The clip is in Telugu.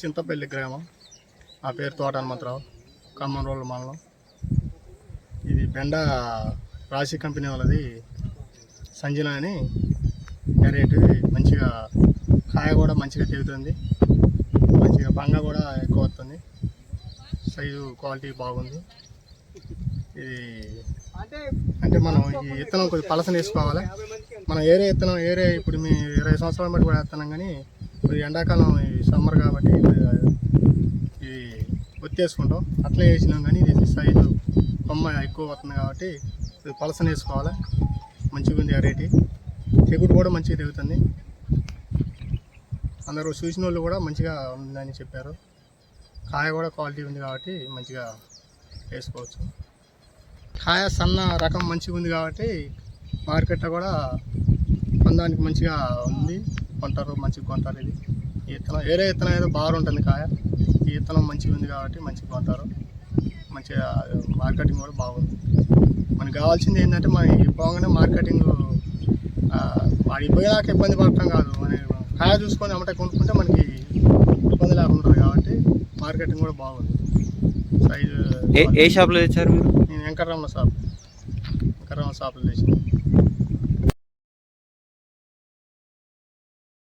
చింతపల్లి గ్రామం. నా పేరు తోట హనుమంతరావు, ఖమ్మం రోడ్ల మండలం. ఇది బెండ రాశి కంపెనీ వాళ్ళది సంజన అని వెరైటీ. మంచిగా కాయ కూడా మంచిగా తెగుతుంది, మంచిగా బంగ కూడా ఎక్కువ వస్తుంది, సైజు క్వాలిటీ బాగుంది. ఇది అంటే మనం ఈ విత్తనం కొంచెం పలసన వేసుకోవాలి. మనం ఏరే విత్తనం ఇప్పుడు మీ 20 సంవత్సరాల బట్టి కూడా వేస్తున్నాం, కానీ ఇప్పుడు ఎండాకాలం సమ్మర్ కాబట్టి ఇది ఒత్తేసుకుంటాం. అట్లే వేసినాం, కానీ ఇది సైజు కొమ్మ ఎక్కువ వస్తుంది కాబట్టి ఇది పలసన వేసుకోవాలి. మంచిగా ఉంది వెరైటీ, తెగుడు కూడా మంచిగా తెగుతుంది. అందరూ చూసిన వాళ్ళు కూడా మంచిగా ఉందని చెప్పారు. కాయ కూడా క్వాలిటీ ఉంది కాబట్టి మంచిగా వేసుకోవచ్చు. కాయ సన్న రకం మంచిగా ఉంది కాబట్టి మార్కెట్లో కూడా కొనడానికి మంచిగా ఉంది, కొంటారు, మంచిగా కొంటారు. ఇది ఈ విత్తనం వేరే విత్తనం ఏదో బాగుంటుంది కాయ, ఈ విత్తనం మంచిగా ఉంది కాబట్టి మంచిగా కొంటారు. మంచిగా మార్కెటింగ్ కూడా బాగుంది. మనకు కావాల్సింది ఏంటంటే మనకి పోగానే మార్కెటింగ్ వాడికి పోయాక ఇబ్బంది పడటం కాదు, మన కాయ చూసుకొని అమ్మటే కొనుక్కుంటే మనకి ఇబ్బంది లేకుండా ఉంటుంది కాబట్టి మార్కెటింగ్ కూడా బాగుంది. సైజు ఏ షాప్లో తెచ్చారు మీరు? నేను వెంకటరమణ షాప్లో తెచ్చాను.